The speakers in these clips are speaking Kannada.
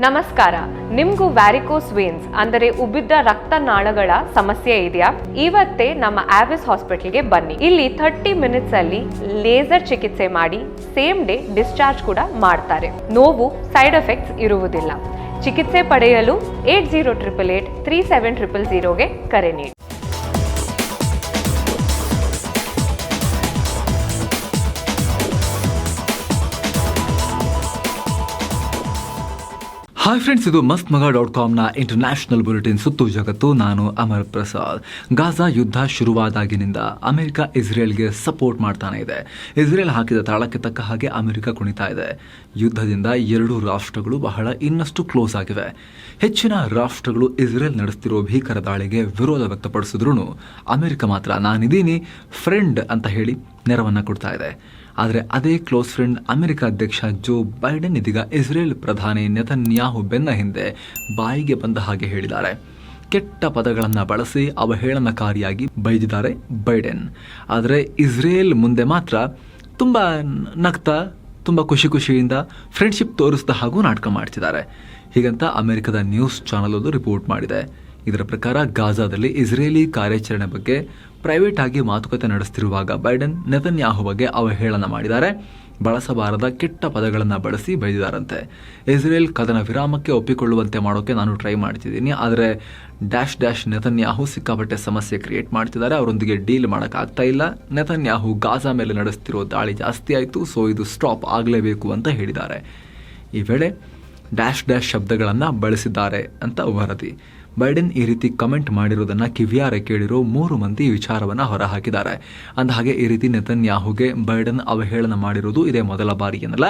ನಮಸ್ಕಾರ. ನಿಮ್ಗೂ ವ್ಯಾರಿಕೋಸ್ ವೇನ್ಸ್ ಅಂದರೆ ಉಬ್ಬಿದ್ದ ರಕ್ತನಾಳಗಳ ಸಮಸ್ಯೆ ಇದೆಯಾ? ಇವತ್ತೇ ನಮ್ಮ ಆವಿಸ್ ಹಾಸ್ಪಿಟಲ್ಗೆ ಬನ್ನಿ. ಇಲ್ಲಿ 30 ಮಿನಿಟ್ಸ್ ಅಲ್ಲಿ ಲೇಸರ್ ಚಿಕಿತ್ಸೆ ಮಾಡಿ ಸೇಮ್ ಡೇ ಡಿಸ್ಚಾರ್ಜ್ ಕೂಡ ಮಾಡ್ತಾರೆ. ನೋವು, ಸೈಡ್ ಎಫೆಕ್ಟ್ಸ್ ಇರುವುದಿಲ್ಲ. ಚಿಕಿತ್ಸೆ ಪಡೆಯಲು 8088837000ಗೆ ಕರೆ ನೀಡಿ. ಹಾಯ್ ಫ್ರೆಂಡ್ಸ್, ಇದು mastmaga.comನ ಇಂಟರ್ನ್ಯಾಷನಲ್ ಬುಲೆಟಿನ್ ಸುತ್ತು ಜಗತ್ತು. ನಾನು ಅಮರ್ ಪ್ರಸಾದ್. ಗಾಜಾ ಯುದ್ಧ ಶುರುವಾದಾಗಿನಿಂದ ಅಮೆರಿಕ ಇಸ್ರೇಲ್ಗೆ ಸಪೋರ್ಟ್ ಮಾಡ್ತಾನೆ ಇದೆ. ಇಸ್ರೇಲ್ ಹಾಕಿದ ತಾಳಕ್ಕೆ ತಕ್ಕ ಹಾಗೆ ಅಮೆರಿಕ ಕುಣಿತಾ ಇದೆ. ಯುದ್ಧದಿಂದ ಎರಡೂ ರಾಷ್ಟ್ರಗಳು ಬಹಳ ಇನ್ನಷ್ಟು ಕ್ಲೋಸ್ ಆಗಿವೆ. ಹೆಚ್ಚಿನ ರಾಷ್ಟ್ರಗಳು ಇಸ್ರೇಲ್ ನಡೆಸುತ್ತಿರೋ ಭೀಕರ ದಾಳಿಗೆ ವಿರೋಧ ವ್ಯಕ್ತಪಡಿಸಿದ್ರೂ ಅಮೆರಿಕ ಮಾತ್ರ ನಾನಿದ್ದೀನಿ ಫ್ರೆಂಡ್ ಅಂತ ಹೇಳಿ ನೆರವನ್ನು ಕೊಡ್ತಾ ಇದೆ. ಆದರೆ ಅದೇ ಕ್ಲೋಸ್ ಫ್ರೆಂಡ್ ಅಮೆರಿಕ ಅಧ್ಯಕ್ಷ ಜೋ ಬೈಡೆನ್ ಇದೀಗ ಇಸ್ರೇಲ್ ಪ್ರಧಾನಿ ನೆತನ್ಯಾಹು ಬೆನ್ನ ಹಿಂದೆ ಬಾಯಿಗೆ ಬಂದ ಹಾಗೆ ಹೇಳಿದ್ದಾರೆ. ಕೆಟ್ಟ ಪದಗಳನ್ನು ಬಳಸಿ ಅವಹೇಳನಕಾರಿಯಾಗಿ ಬೈದಿದ್ದಾರೆ ಬೈಡೆನ್. ಆದರೆ ಇಸ್ರೇಲ್ ಮುಂದೆ ಮಾತ್ರ ತುಂಬ ನಗ್ತಾ, ತುಂಬ ಖುಷಿಯಿಂದ ಫ್ರೆಂಡ್ಶಿಪ್ ತೋರಿಸಿದ ಹಾಗೂ ನಾಟಕ ಮಾಡ್ತಿದ್ದಾರೆ. ಹೀಗಂತ ಅಮೆರಿಕದ ನ್ಯೂಸ್ ಚಾನಲ್ ಒಂದು ರಿಪೋರ್ಟ್ ಮಾಡಿದೆ. ಇದರ ಪ್ರಕಾರ ಗಾಜಾದಲ್ಲಿ ಇಸ್ರೇಲಿ ಕಾರ್ಯಾಚರಣೆ ಬಗ್ಗೆ ಪ್ರೈವೇಟ್ ಆಗಿ ಮಾತುಕತೆ ನಡೆಸುತ್ತಿರುವಾಗ ಬೈಡೆನ್ ನೆತನ್ಯಾಹು ಬಗ್ಗೆ ಅವಹೇಳನ ಮಾಡಿದ್ದಾರೆ. ಬಳಸಬಾರದ ಕೆಟ್ಟ ಪದಗಳನ್ನು ಬಳಸಿ ಬೈದಿದ್ದಾರಂತೆ. ಇಸ್ರೇಲ್ ಕದನ ವಿರಾಮಕ್ಕೆ ಒಪ್ಪಿಕೊಳ್ಳುವಂತೆ ಮಾಡೋಕೆ ನಾನು ಟ್ರೈ ಮಾಡ್ತಿದ್ದೀನಿ, ಆದರೆ ಡ್ಯಾಶ್ ನೆತನ್ಯಾಹು ಸಿಕ್ಕಾಪಟ್ಟೆ ಸಮಸ್ಯೆ ಕ್ರಿಯೇಟ್ ಮಾಡ್ತಿದ್ದಾರೆ. ಅವರೊಂದಿಗೆ ಡೀಲ್ ಮಾಡೋಕ್ಕಾಗ್ತಾ ಇಲ್ಲ. ನೆತನ್ಯಾಹು ಗಾಜಾ ಮೇಲೆ ನಡೆಸ್ತಿರೋ ದಾಳಿ ಜಾಸ್ತಿ ಆಯಿತು, ಸೊ ಇದು ಸ್ಟಾಪ್ ಆಗಲೇಬೇಕು ಅಂತ ಹೇಳಿದ್ದಾರೆ. ಈ ವೇಳೆ ಡ್ಯಾಶ್ ಶಬ್ದಗಳನ್ನು ಬಳಸಿದ್ದಾರೆ ಅಂತ ವರದಿ. ಬೈಡೆನ್ ಈ ರೀತಿ ಕಮೆಂಟ್ ಮಾಡಿರೋದನ್ನು ಕಿವಿಯಾರೆ ಕೇಳಿರೋ 3 ಮಂದಿ ವಿಚಾರವನ್ನು ಹೊರಹಾಕಿದ್ದಾರೆ. ಅಂದಹಾಗೆ ಈ ರೀತಿ ನೆತನ್ಯಾಹುಗೆ ಬೈಡೆನ್ ಅವಹೇಳನ ಮಾಡಿರೋದು ಇದೇ ಮೊದಲ ಬಾರಿ ಏನಲ್ಲ.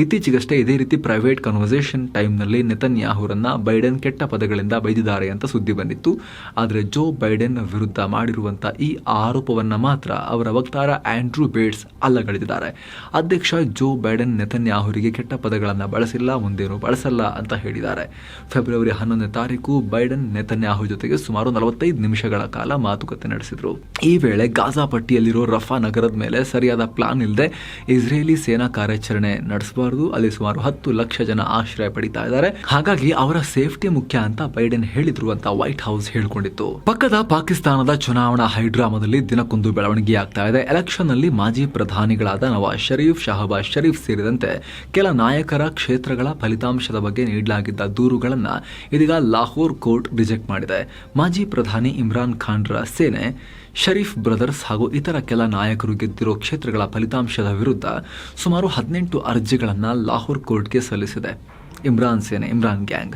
ಇತ್ತೀಚೆಗಷ್ಟೇ ಇದೇ ರೀತಿ ಪ್ರೈವೇಟ್ ಕನ್ವರ್ಸೇಷನ್ ಟೈಮ್ನಲ್ಲಿ ನೆತನ್ಯಾಹುರನ್ನ ಬೈಡೆನ್ ಕೆಟ್ಟ ಪದಗಳಿಂದ ಬೈದಿದ್ದಾರೆ ಅಂತ ಸುದ್ದಿ ಬಂದಿತ್ತು. ಆದರೆ ಜೋ ಬೈಡೆನ್ ವಿರುದ್ಧ ಮಾಡಿರುವಂಥ ಈ ಆರೋಪವನ್ನು ಮಾತ್ರ ಅವರ ವಕ್ತಾರ ಆಂಡ್ರೂ ಬೇಟ್ಸ್ ಅಲ್ಲಗಳೆದಿದ್ದಾರೆ. ಅಧ್ಯಕ್ಷ ಜೋ ಬೈಡೆನ್ ನೆತನ್ಯಾಹುರಿಗೆ ಕೆಟ್ಟ ಪದಗಳನ್ನು ಬಳಸಿಲ್ಲ, ಮುಂದೇನು ಬಳಸಲ್ಲ ಅಂತ ಹೇಳಿದ್ದಾರೆ. ಫೆಬ್ರವರಿ 11ನೇ ತಾರೀಕು ಬೈಡೆನ್ ನೆತನ್ಯಾಹು ಜೊತೆಗೆ ಸುಮಾರು 45 ನಿಮಿಷಗಳ ಕಾಲ ಮಾತುಕತೆ ನಡೆಸಿದ್ರು. ಈ ವೇಳೆ ಗಾಜಾ ಪಟ್ಟಿಯಲ್ಲಿರೋ ರಫಾ ನಗರದ ಮೇಲೆ ಸರಿಯಾದ ಪ್ಲಾನ್ ಇಲ್ಲದೆ ಇಸ್ರೇಲಿ ಸೇನಾ ಕಾರ್ಯಾಚರಣೆ ನಡೆಸಬಾರದು. ಅಲ್ಲಿ ಸುಮಾರು 10 ಲಕ್ಷ ಜನ ಆಶ್ರಯ ಪಡಿತಾ ಇದ್ದಾರೆ. ಹಾಗಾಗಿ ಅವರ ಸೇಫ್ಟಿ ಮುಖ್ಯ ಅಂತ ಬೈಡೆನ್ ಹೇಳಿದ್ರು ಅಂತ ವೈಟ್ ಹೌಸ್ ಹೇಳಿಕೊಂಡಿತ್ತು. ಪಕ್ಕದ ಪಾಕಿಸ್ತಾನದ ಚುನಾವಣಾ ಹೈಡ್ರಾಮಾದಲ್ಲಿ ದಿನಕ್ಕೊಂದು ಬೆಳವಣಿಗೆ ಆಗ್ತಾ ಇದೆ. ಎಲೆಕ್ಷನ್ ನಲ್ಲಿ ಮಾಜಿ ಪ್ರಧಾನಿಗಳಾದ ನವಾಜ್ ಶರೀಫ್, ಶಹಬಾಜ್ ಶರೀಫ್ ಸೇರಿದಂತೆ ಕೆಲ ನಾಯಕರ ಕ್ಷೇತ್ರಗಳ ಫಲಿತಾಂಶದ ಬಗ್ಗೆ ನೀಡಲಾಗಿದ್ದ ದೂರುಗಳನ್ನು ಇದೀಗ ಲಾಹೋರ್ ಕೋರ್ಟ್ ರಿಜೆಕ್ಟ್ ಮಾಡಿದೆ. ಮಾಜಿ ಪ್ರಧಾನಿ ಇಮ್ರಾನ್ ಖಾನ್ರ ಸೇನೆ ಶರೀಫ್ ಬ್ರದರ್ಸ್ ಹಾಗೂ ಇತರ ಕೆಲ ನಾಯಕರು ಗೆದ್ದಿರೋ ಕ್ಷೇತ್ರಗಳ ಫಲಿತಾಂಶದ ವಿರುದ್ಧ ಸುಮಾರು 18 ಅರ್ಜಿಗಳನ್ನು ಲಾಹೋರ್ ಕೋರ್ಟ್ಗೆ ಸಲ್ಲಿಸಿದೆ. ಇಮ್ರಾನ್ ಸೇನೆ, ಇಮ್ರಾನ್ ಗ್ಯಾಂಗ್.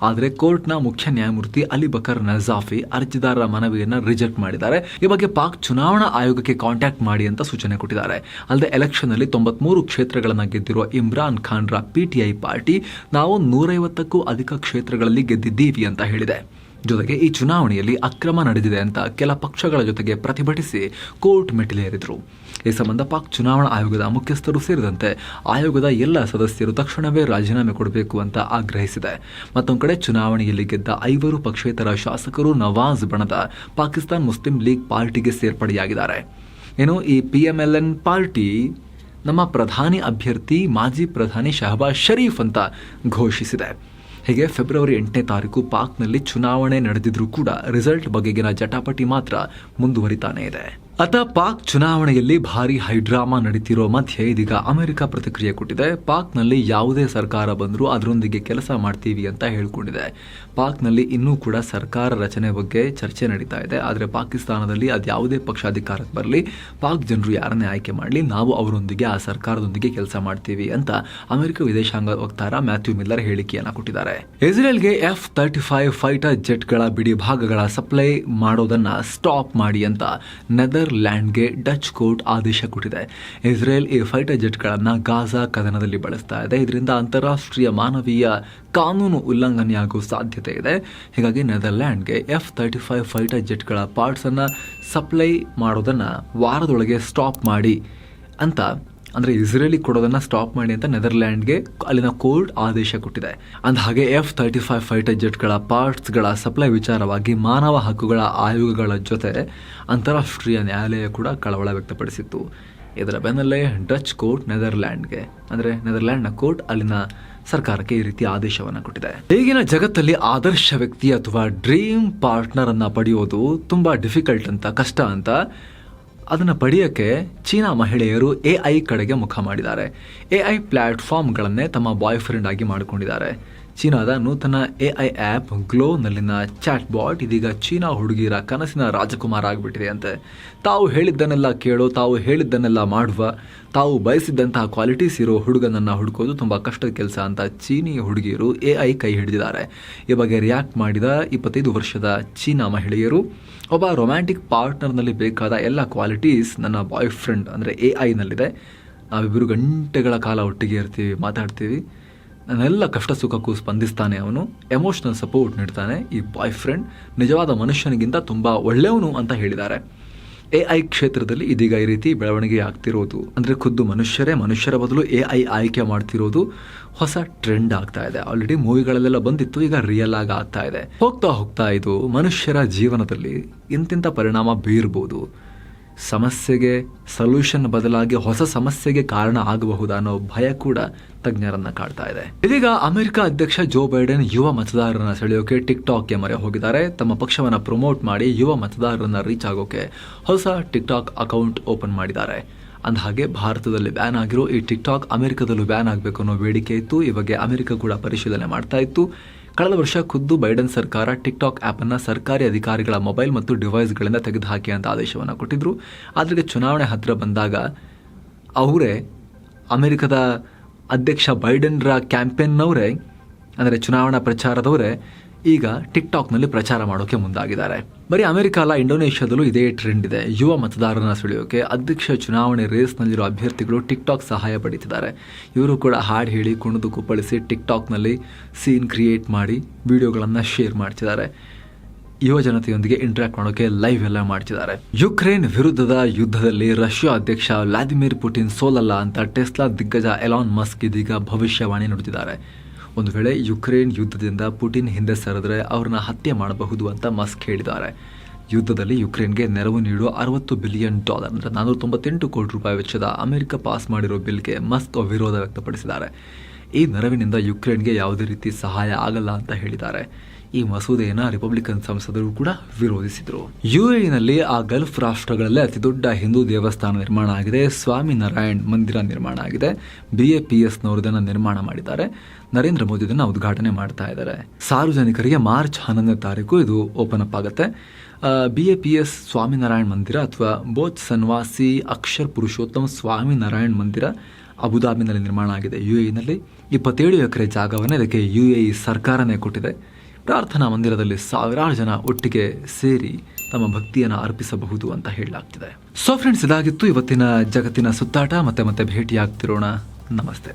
ಆದರೆ ಕೋರ್ಟ್ನ ಮುಖ್ಯ ನ್ಯಾಯಮೂರ್ತಿ ಅಲಿ ಬಕರ್ ನಜಾಫಿ ಅರ್ಜಿದಾರರ ಮನವಿಯನ್ನು ರಿಜೆಕ್ಟ್ ಮಾಡಿದ್ದಾರೆ. ಈ ಬಗ್ಗೆ ಪಾಕ್ ಚುನಾವಣಾ ಆಯೋಗಕ್ಕೆ ಕಾಂಟ್ಯಾಕ್ಟ್ ಮಾಡಿ ಅಂತ ಸೂಚನೆ ಕೊಟ್ಟಿದ್ದಾರೆ. ಅಲ್ಲದೆ ಎಲೆಕ್ಷನ್ ನಲ್ಲಿ 93 ಕ್ಷೇತ್ರಗಳನ್ನು ಗೆದ್ದಿರುವ ಇಮ್ರಾನ್ ಖಾನ್ರ PTI ಪಾರ್ಟಿ ನಾವು 150ಕ್ಕೂ ಅಧಿಕ ಕ್ಷೇತ್ರಗಳಲ್ಲಿ ಗೆದ್ದಿದ್ದೀವಿ ಅಂತ ಹೇಳಿದೆ. ಜೊತೆಗೆ ಈ ಚುನಾವಣೆಯಲ್ಲಿ ಅಕ್ರಮ ನಡೆದಿದೆ ಅಂತ ಕೆಲ ಪಕ್ಷಗಳ ಜೊತೆಗೆ ಪ್ರತಿಭಟಿಸಿ ಕೋರ್ಟ್ ಮೆಟ್ಟಿಲೇರಿದ್ರು. ಈ ಸಂಬಂಧ ಪಾಕ್ ಚುನಾವಣಾ ಆಯೋಗದ ಮುಖ್ಯಸ್ಥರು ಸೇರಿದಂತೆ ಆಯೋಗದ ಎಲ್ಲ ಸದಸ್ಯರು ತಕ್ಷಣವೇ ರಾಜೀನಾಮೆ ಕೊಡಬೇಕು ಅಂತ ಆಗ್ರಹಿಸಿದೆ. ಮತ್ತೊಂದು ಕಡೆ ಚುನಾವಣೆಯಲ್ಲಿ ಗೆದ್ದ 5 ಪಕ್ಷೇತರ ಶಾಸಕರು ನವಾಜ್ ಬಣದ ಪಾಕಿಸ್ತಾನ್ ಮುಸ್ಲಿಂ ಲೀಗ್ ಪಾರ್ಟಿಗೆ ಸೇರ್ಪಡೆಯಾಗಿದ್ದಾರೆ. ಏನು, ಈ PMLN ಪಾರ್ಟಿ ನಮ್ಮ ಪ್ರಧಾನಿ ಅಭ್ಯರ್ಥಿ ಮಾಜಿ ಪ್ರಧಾನಿ ಶಹಬಾಜ್ ಶರೀಫ್ ಅಂತ ಘೋಷಿಸಿದೆ. ಹೀಗೆ ಫೆಬ್ರವರಿ 8ನೇ ತಾರೀಕು ಪಾಕ್ನಲ್ಲಿ ಚುನಾವಣೆ ನಡೆದಿದ್ರೂ ಕೂಡ ರಿಸಲ್ಟ್ ಬಗೆಗಿನ ಜಟಾಪಟಿ ಮಾತ್ರ ಮುಂದುವರಿತಾನೇ ಇದೆ. ಪಾಕ್ ಚುನಾವಣೆಯಲ್ಲಿ ಭಾರಿ ಹೈಡ್ರಾಮಾ ನಡೀತಿರೋ ಮಧ್ಯೆ ಇದೀಗ ಅಮೆರಿಕ ಪ್ರತಿಕ್ರಿಯೆ ಕೊಟ್ಟಿದೆ. ಪಾಕ್ನಲ್ಲಿ ಯಾವುದೇ ಸರ್ಕಾರ ಬಂದರೂ ಅದರೊಂದಿಗೆ ಕೆಲಸ ಮಾಡ್ತೀವಿ ಅಂತ ಹೇಳ್ಕೊಂಡಿದೆ. ಪಾಕ್ನಲ್ಲಿ ಇನ್ನೂ ಕೂಡ ಸರ್ಕಾರ ರಚನೆ ಬಗ್ಗೆ ಚರ್ಚೆ ನಡೀತಾ ಇದೆ. ಆದರೆ ಪಾಕಿಸ್ತಾನದಲ್ಲಿ ಅದ್ಯಾವುದೇ ಪಕ್ಷ ಅಧಿಕಾರಕ್ಕೆ ಬರಲಿ, ಪಾಕ್ ಜನರು ಯಾರನ್ನೇ ಆಯ್ಕೆ ಮಾಡಲಿ, ನಾವು ಅವರೊಂದಿಗೆ ಆ ಸರ್ಕಾರದೊಂದಿಗೆ ಕೆಲಸ ಮಾಡ್ತೀವಿ ಅಂತ ಅಮೆರಿಕ ವಿದೇಶಾಂಗ ವಕ್ತಾರ ಮ್ಯಾಥ್ಯೂ ಮಿಲ್ಲರ್ ಹೇಳಿಕೆಯನ್ನು ಕೊಟ್ಟಿದ್ದಾರೆ. ಇಸ್ರೇಲ್ಗೆ F-35 ಫೈಟರ್ ಜೆಟ್ಗಳ ಬಿಡಿ ಭಾಗಗಳ ಸಪ್ಲೈ ಮಾಡೋದನ್ನ ಸ್ಟಾಪ್ ಮಾಡಿ ಅಂತ ಲ್ಯಾಂಡ್ಗೆ ಡಚ್ ಕೋರ್ಟ್ ಆದೇಶ ಕೊಟ್ಟಿದೆ. ಇಸ್ರೇಲ್ ಈ ಫೈಟರ್ ಜೆಟ್ಗಳನ್ನು ಗಾಜಾ ಕದನದಲ್ಲಿ ಬಳಸ್ತಾ ಇದೆ. ಇದರಿಂದ ಅಂತಾರಾಷ್ಟ್ರೀಯ ಮಾನವೀಯ ಕಾನೂನು ಉಲ್ಲಂಘನೆಯಾಗುವ ಸಾಧ್ಯತೆ ಇದೆ. ಹೀಗಾಗಿ ನೆದರ್ಲ್ಯಾಂಡ್ಗೆ F-35 ಫೈಟರ್ ಜೆಟ್ಗಳ ಪಾರ್ಟ್ಸ್ ಅನ್ನ ಸಪ್ಲೈ ಮಾಡೋದನ್ನ ವಾರದೊಳಗೆ ಸ್ಟಾಪ್ ಮಾಡಿ ಅಂತ, ಅಂದರೆ ಇಸ್ರೇಲಿಗೆ ಕೊಡೋದನ್ನು ಸ್ಟಾಪ್ ಮಾಡಿ ಅಂತ ನೆದರ್ಲ್ಯಾಂಡ್ಗೆ ಅಲ್ಲಿನ ಕೋರ್ಟ್ ಆದೇಶ ಕೊಟ್ಟಿದೆ. ಅಂದಹಾಗೆ F-35 ಫೈಟರ್ ಜೆಟ್ಗಳ ಪಾರ್ಟ್ಸ್ಗಳ ಸಪ್ಲೈ ವಿಚಾರವಾಗಿ ಮಾನವ ಹಕ್ಕುಗಳ ಆಯೋಗಗಳ ಜೊತೆ ಅಂತಾರಾಷ್ಟ್ರೀಯ ನ್ಯಾಯಾಲಯ ಕೂಡ ಕಳವಳ ವ್ಯಕ್ತಪಡಿಸಿತ್ತು. ಇದರ ಬೆನ್ನಲ್ಲೇ ಡಚ್ ಕೋರ್ಟ್ ನೆದರ್ಲ್ಯಾಂಡ್ನ ಕೋರ್ಟ್ ಅಲ್ಲಿನ ಸರ್ಕಾರಕ್ಕೆ ಈ ರೀತಿ ಆದೇಶವನ್ನು ಕೊಟ್ಟಿದೆ. ಈಗಿನ ಜಗತ್ತಲ್ಲಿ ಆದರ್ಶ ವ್ಯಕ್ತಿ ಅಥವಾ ಡ್ರೀಮ್ ಪಾರ್ಟ್ನರ್ ಅನ್ನ ಪಡೆಯೋದು ತುಂಬಾ ಡಿಫಿಕಲ್ಟ್ ಅಂತ, ಕಷ್ಟ ಅಂತ. ಅದನ್ನು ಪಡೆಯೋಕ್ಕೆ ಚೀನಾ ಮಹಿಳೆಯರು AI ಕಡೆಗೆ ಮುಖ ಮಾಡಿದ್ದಾರೆ. AI ಪ್ಲಾಟ್ಫಾರ್ಮ್ಗಳನ್ನೇ ತಮ್ಮ ಬಾಯ್ ಫ್ರೆಂಡ್ ಆಗಿ ಮಾಡಿಕೊಂಡಿದ್ದಾರೆ. ಚೀನಾದ ನೂತನ AI ಆ್ಯಪ್ ಗ್ಲೋನಲ್ಲಿನ ಚಾಟ್ ಬಾಟ್ ಇದೀಗ ಚೀನಾ ಹುಡುಗಿಯರ ಕನಸಿನ ರಾಜಕುಮಾರ ಆಗಿಬಿಟ್ಟಿದೆ ಅಂತೆ. ತಾವು ಹೇಳಿದ್ದನ್ನೆಲ್ಲ ಕೇಳೋ, ತಾವು ಹೇಳಿದ್ದನ್ನೆಲ್ಲ ಮಾಡುವ, ತಾವು ಬಯಸಿದ್ದಂತಹ ಕ್ವಾಲಿಟೀಸ್ ಇರೋ ಹುಡುಗನನ್ನು ಹುಡುಕೋದು ತುಂಬ ಕಷ್ಟದ ಕೆಲಸ ಅಂತ ಚೀನಿ ಹುಡುಗಿಯರು AI ಕೈ ಹಿಡಿದಿದ್ದಾರೆ. ಈ ಬಗ್ಗೆ ರಿಯಾಕ್ಟ್ ಮಾಡಿದ 25 ವರ್ಷದ ಚೀನಾ ಮಹಿಳೆಯರು, ಒಬ್ಬ ರೊಮ್ಯಾಂಟಿಕ್ ಪಾರ್ಟ್ನರ್ನಲ್ಲಿ ಬೇಕಾದ ಎಲ್ಲ ಕ್ವಾಲಿಟೀಸ್ ನನ್ನ ಬಾಯ್ ಫ್ರೆಂಡ್ ಅಂದರೆ AI ನಲ್ಲಿದೆ. ನಾವಿಬ್ಬರು ಗಂಟೆಗಳ ಕಾಲ ಒಟ್ಟಿಗೆ ಇರ್ತೀವಿ, ಮಾತಾಡ್ತೀವಿ, ನನ್ನೆಲ್ಲ ಕಷ್ಟ ಸುಖಕ್ಕೂ ಸ್ಪಂದಿಸ್ತಾನೆ, ಅವನು ಎಮೋಷನಲ್ ಸಪೋರ್ಟ್ ನೀಡ್ತಾನೆ. ಈ ಬಾಯ್ ಫ್ರೆಂಡ್ ನಿಜವಾದ ಮನುಷ್ಯನಿಗಿಂತ ತುಂಬ ಒಳ್ಳೆಯವನು ಅಂತ ಹೇಳಿದ್ದಾರೆ. AI ಕ್ಷೇತ್ರದಲ್ಲಿ ಇದೀಗ ಈ ರೀತಿ ಬೆಳವಣಿಗೆ ಆಗ್ತಿರೋದು ಅಂದರೆ ಖುದ್ದು ಮನುಷ್ಯರ ಬದಲು AI ಆಯ್ಕೆ ಮಾಡ್ತಿರೋದು ಹೊಸ ಟ್ರೆಂಡ್ ಆಗ್ತಾ ಇದೆ. ಆಲ್ರೆಡಿ ಮೂವಿಗಳಲ್ಲೆಲ್ಲ ಬಂದಿತ್ತು, ಈಗ ರಿಯಲ್ ಆಗಿ ಆಗ್ತಾ ಇದೆ. ಹೋಗ್ತಾ ಇದು ಮನುಷ್ಯರ ಜೀವನದಲ್ಲಿ ಇಂತಿಂಥ ಪರಿಣಾಮ ಬೀರ್ಬೋದು. ಸಮಸ್ಯೆಗೆ ಸೊಲ್ಯೂಷನ್ ಬದಲಾಗಿ ಹೊಸ ಸಮಸ್ಯೆಗೆ ಕಾರಣ ಆಗಬಹುದು ಅನ್ನೋ ಭಯ ಕೂಡ ತಜ್ಞರನ್ನ ಕಾಡ್ತಾ ಇದೆ. ಇದೀಗ ಅಮೆರಿಕ ಅಧ್ಯಕ್ಷ ಜೋ ಬೈಡೆನ್ ಯುವ ಮತದಾರರನ್ನ ಸೆಳೆಯೋಕೆ ಟಿಕ್ಟಾಕ್ಗೆ ಮೊರೆ ಹೋಗಿದ್ದಾರೆ. ತಮ್ಮ ಪಕ್ಷವನ್ನ ಪ್ರಮೋಟ್ ಮಾಡಿ ಯುವ ಮತದಾರರನ್ನ ರೀಚ್ ಆಗೋಕೆ ಹೊಸ ಟಿಕ್ಟಾಕ್ ಅಕೌಂಟ್ ಓಪನ್ ಮಾಡಿದ್ದಾರೆ. ಅಂದಹಾಗೆ ಭಾರತದಲ್ಲಿ ಬ್ಯಾನ್ ಆಗಿರೋ ಈ ಟಿಕ್ಟಾಕ್ ಅಮೆರಿಕದಲ್ಲೂ ಬ್ಯಾನ್ ಆಗಬೇಕು ಅನ್ನೋ ಬೇಡಿಕೆ ಇತ್ತು. ಈ ಬಗ್ಗೆ ಅಮೆರಿಕ ಕೂಡ ಪರಿಶೀಲನೆ ಮಾಡ್ತಾ ಇತ್ತು. ಕಳೆದ ವರ್ಷ ಖುದ್ದು ಬೈಡೆನ್ ಸರ್ಕಾರ ಟಿಕ್ಟಾಕ್ ಆ್ಯಪನ್ನು ಸರ್ಕಾರಿ ಅಧಿಕಾರಿಗಳ ಮೊಬೈಲ್ ಮತ್ತು ಡಿವೈಸ್ಗಳಿಂದ ತೆಗೆದುಹಾಕಿ ಅಂತ ಆದೇಶವನ್ನು ಕೊಟ್ಟಿದ್ರು. ಆದರೆ ಚುನಾವಣೆ ಹತ್ತಿರ ಬಂದಾಗ ಅವರೇ, ಅಮೆರಿಕದ ಅಧ್ಯಕ್ಷ ಬೈಡೆನ್ರ ಕ್ಯಾಂಪೇನ್ನವರೇ ಅಂದರೆ ಚುನಾವಣಾ ಪ್ರಚಾರದವರೇ ಈಗ ಟಿಕ್ಟಾಕ್ನಲ್ಲಿ ಪ್ರಚಾರ ಮಾಡೋಕೆ ಮುಂದಾಗಿದ್ದಾರೆ. ಬರೀ ಅಮೆರಿಕ ಅಲ್ಲ, ಇಂಡೋನೇಷ್ಯಾದಲ್ಲೂ ಇದೇ ಟ್ರೆಂಡ್ ಇದೆ. ಯುವ ಮತದಾರರನ್ನ ಸೆಳೆಯೋಕೆ ಅಧ್ಯಕ್ಷ ಚುನಾವಣೆ ರೇಸ್ನಲ್ಲಿರೋ ಅಭ್ಯರ್ಥಿಗಳು ಟಿಕ್ಟಾಕ್ ಸಹಾಯ ಪಡೀತಿದ್ದಾರೆ. ಇವರು ಕೂಡ ಹಾಡು ಹೇಳಿ ಕುಣಿದು ಕುಪ್ಪಳಿಸಿ ಟಿಕ್ಟಾಕ್ನಲ್ಲಿ ಸೀನ್ ಕ್ರಿಯೇಟ್ ಮಾಡಿ ವಿಡಿಯೋಗಳನ್ನು ಶೇರ್ ಮಾಡ್ತಿದ್ದಾರೆ. ಯುವ ಜನತೆಯೊಂದಿಗೆ ಇಂಟ್ರ್ಯಾಕ್ಟ್ ಮಾಡೋಕೆ ಲೈವ್ ಎಲ್ಲ ಮಾಡ್ತಿದ್ದಾರೆ. ಯುಕ್ರೇನ್ ವಿರುದ್ಧದ ಯುದ್ಧದಲ್ಲಿ ರಷ್ಯಾ ಅಧ್ಯಕ್ಷ ವ್ಲಾದಿಮಿರ್ ಪುಟಿನ್ ಸೋಲಲ್ಲ ಅಂತ ಟೆಸ್ಲಾ ದಿಗ್ಗಜ ಎಲಾನ್ ಮಸ್ಕ್ ಇದೀಗ ಭವಿಷ್ಯವಾಣಿ ನುಡಿದಿದ್ದಾರೆ. ಒಂದು ವೇಳೆ ಯುಕ್ರೇನ್ ಯುದ್ಧದಿಂದ ಪುಟಿನ್ ಹಿಂದೆ ಸರಿದ್ರೆ ಅವ್ರನ್ನ ಹತ್ಯೆ ಮಾಡಬಹುದು ಅಂತ ಮಸ್ಕ್ ಹೇಳಿದ್ದಾರೆ. ಯುದ್ಧದಲ್ಲಿ ಯುಕ್ರೇನ್ಗೆ ನೆರವು ನೀಡುವ $60 ಬಿಲಿಯನ್ ಅಂದರೆ $498 ಕೋಟಿ ವೆಚ್ಚದ ಅಮೆರಿಕ ಪಾಸ್ ಮಾಡಿರೋ ಬಿಲ್ಗೆ ಮಸ್ಕ್ ವಿರೋಧ ವ್ಯಕ್ತಪಡಿಸಿದ್ದಾರೆ. ಈ ನೆರವಿನಿಂದ ಯುಕ್ರೇನ್ಗೆ ಯಾವುದೇ ರೀತಿ ಸಹಾಯ ಆಗಲ್ಲ ಅಂತ ಹೇಳಿದ್ದಾರೆ. ಈ ಮಸೂದೆಯನ್ನು ರಿಪಬ್ಲಿಕನ್ ಸಂಸದರು ಕೂಡ ವಿರೋಧಿಸಿದರು. UAEನಲ್ಲಿ ಆ ಗಲ್ಫ್ ರಾಷ್ಟ್ರಗಳಲ್ಲೇ ಅತಿದೊಡ್ಡ ಹಿಂದೂ ದೇವಸ್ಥಾನ ನಿರ್ಮಾಣ ಆಗಿದೆ. ಸ್ವಾಮಿನಾರಾಯಣ್ ಮಂದಿರ ನಿರ್ಮಾಣ ಆಗಿದೆ. BAPSನವರು ಇದನ್ನು ನಿರ್ಮಾಣ ಮಾಡಿದ್ದಾರೆ. ನರೇಂದ್ರ ಮೋದಿ ಇದನ್ನು ಉದ್ಘಾಟನೆ ಮಾಡ್ತಾ ಇದ್ದಾರೆ. ಸಾರ್ವಜನಿಕರಿಗೆ ಮಾರ್ಚ್ 11ನೇ ತಾರೀಕು ಇದು ಓಪನ್ ಅಪ್ ಆಗುತ್ತೆ. BAPS ಸ್ವಾಮಿನಾರಾಯಣ್ ಮಂದಿರ ಅಥವಾ ಬೋಚ್ ಸನ್ವಾಸಿ ಅಕ್ಷರ್ ಪುರುಷೋತ್ತಮ್ ಸ್ವಾಮಿನಾರಾಯಣ್ ಮಂದಿರ ಅಬುದಾಬಿನಲ್ಲಿ ನಿರ್ಮಾಣ ಆಗಿದೆ. UAEನಲ್ಲಿ 27 ಎಕರೆ ಜಾಗವನ್ನು ಇದಕ್ಕೆ UAE ಸರ್ಕಾರನೇ ಕೊಟ್ಟಿದೆ. ಪ್ರಾರ್ಥನಾ ಮಂದಿರದಲ್ಲಿ ಸಾವಿರಾರು ಜನ ಒಟ್ಟಿಗೆ ಸೇರಿ ತಮ್ಮ ಭಕ್ತಿಯನ್ನು ಅರ್ಪಿಸಬಹುದು ಅಂತ ಹೇಳಲಾಗ್ತಿದೆ. ಸೊ ಫ್ರೆಂಡ್ಸ್, ಇದಾಗಿತ್ತು ಇವತ್ತಿನ ಜಗತ್ತಿನ ಸುತ್ತಾಟ. ಮತ್ತೆ ಭೇಟಿಯಾಗ್ತಿರೋಣ. ನಮಸ್ತೆ.